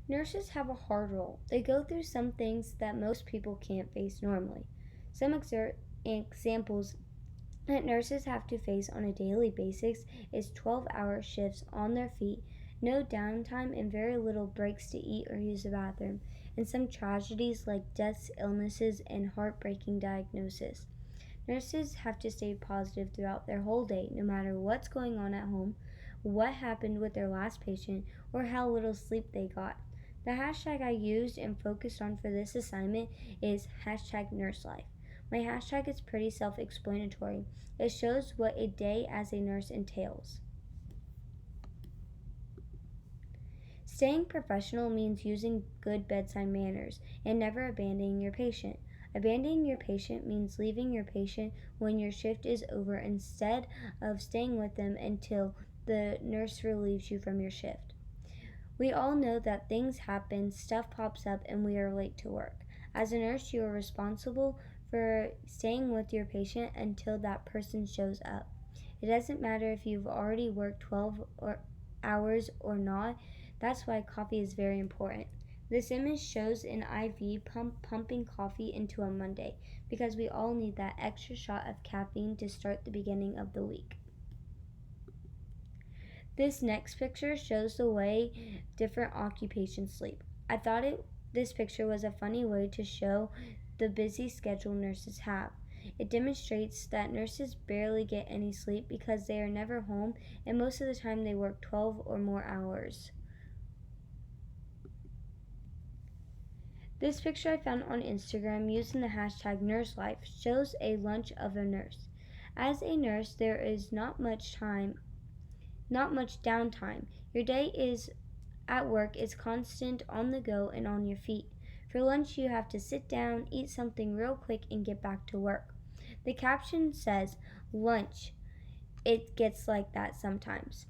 Nurses have a hard role. They go through some things that most people can't face normally. Some examples that nurses have to face on a daily basis is 12-hour shifts on their feet, no downtime, and very little breaks to eat or use the bathroom, and some tragedies like deaths, illnesses, and heartbreaking diagnoses. Nurses have to stay positive throughout their whole day, no matter what's going on at home, what happened with their last patient, or how little sleep they got. The hashtag I used and focused on for this assignment is hashtag nurselife. My hashtag is pretty self explanatory. It shows what a day as a nurse entails. Staying professional means using good bedside manners and never abandoning your patient. Abandoning your patient means leaving your patient when your shift is over instead of staying with them until the nurse relieves you from your shift. We all know that things happen, stuff pops up, and we are late to work. As a nurse, you are responsible for staying with your patient until that person shows up. It doesn't matter if you've already worked 12 hours or not. That's why coffee is very important. This image shows an IV pump pumping coffee into a Monday because we all need that extra shot of caffeine to start the beginning of the week. This next picture shows the way different occupations sleep. I thought this picture was a funny way to show the busy schedule nurses have. It demonstrates that nurses barely get any sleep because they are never home and most of the time they work 12 or more hours. This picture I found on Instagram using the hashtag nurselife shows a lunch of a nurse. As a nurse, there is not much downtime. Your day is at work is constant on the go and on your feet. For lunch, you have to sit down, eat something real quick, and get back to work. The caption says, lunch. It gets like that sometimes,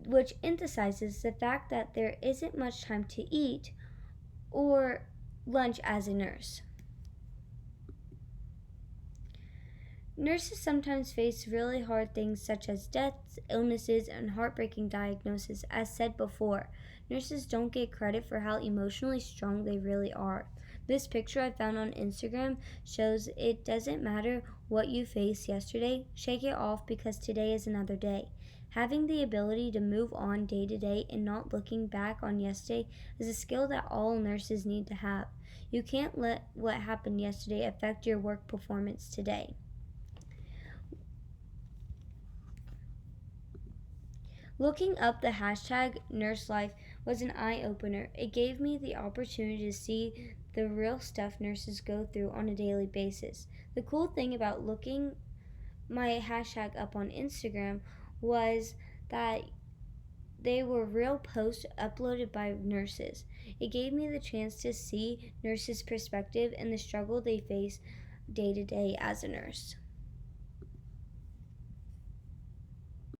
which emphasizes the fact that there isn't much time to eat or lunch as a nurse. Nurses sometimes face really hard things such as deaths, illnesses, and heartbreaking diagnoses. As said before, nurses don't get credit for how emotionally strong they really are. This picture I found on Instagram shows it doesn't matter what you faced yesterday, shake it off because today is another day. Having the ability to move on day to day and not looking back on yesterday is a skill that all nurses need to have. You can't let what happened yesterday affect your work performance today. Looking up the hashtag nurselife was an eye-opener. It gave me the opportunity to see the real stuff nurses go through on a daily basis. The cool thing about looking my hashtag up on Instagram was that they were real posts uploaded by nurses. It gave me the chance to see nurses' perspective and the struggle they face day to day as a nurse.